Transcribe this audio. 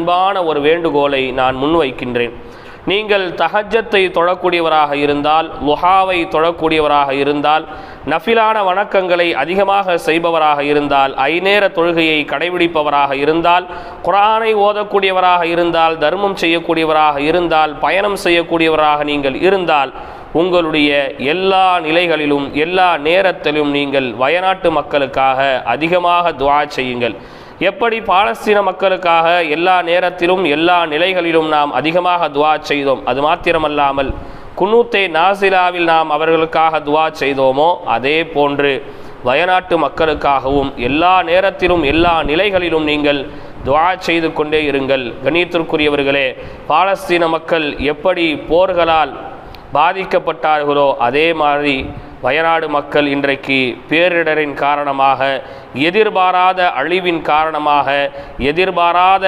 அன்பான ஒரு வேண்டுகோளை நான் முன்வைக்கின்றேன். நீங்கள் தஹஜ்ஜத்தை தொழக்கூடியவராக இருந்தால், லுஹாவை தொழக்கூடியவராக இருந்தால், நஃபிலான வணக்கங்களை அதிகமாக செய்பவராக இருந்தால், ஐநேர தொழுகையை கடைபிடிப்பவராக இருந்தால், குர்ஆனை ஓதக்கூடியவராக இருந்தால், தர்மம் செய்யக்கூடியவராக இருந்தால், பயணம் செய்யக்கூடியவராக நீங்கள் இருந்தால், உங்களுடைய எல்லா நிலைகளிலும் எல்லா நேரத்திலும் நீங்கள் வயநாட்டு மக்களுக்காக அதிகமாக துஆ செய்யுங்கள். எப்படி பாலஸ்தீன மக்களுக்காக எல்லா நேரத்திலும் எல்லா நிலைகளிலும் நாம் அதிகமாக துஆ செய்தோம், அது மாத்திரமல்லாமல் குனூத்தே நாசிலாவில் நாம் அவர்களுக்காக துஆ செய்தோமோ, அதே போன்று வயநாட்டு மக்களுக்காகவும் எல்லா நேரத்திலும் எல்லா நிலைகளிலும் நீங்கள் துஆ செய்து கொண்டே இருங்கள். கண்ணியத்திற்குரியவர்களே, பாலஸ்தீன மக்கள் எப்படி போர்களால் பாதிக்கப்பட்டார்களோ அதே மாதிரி வயநாடு மக்கள் இன்றைக்கு பேரிடரின் காரணமாக, எதிர்பாராத அழிவின் காரணமாக, எதிர்பாராத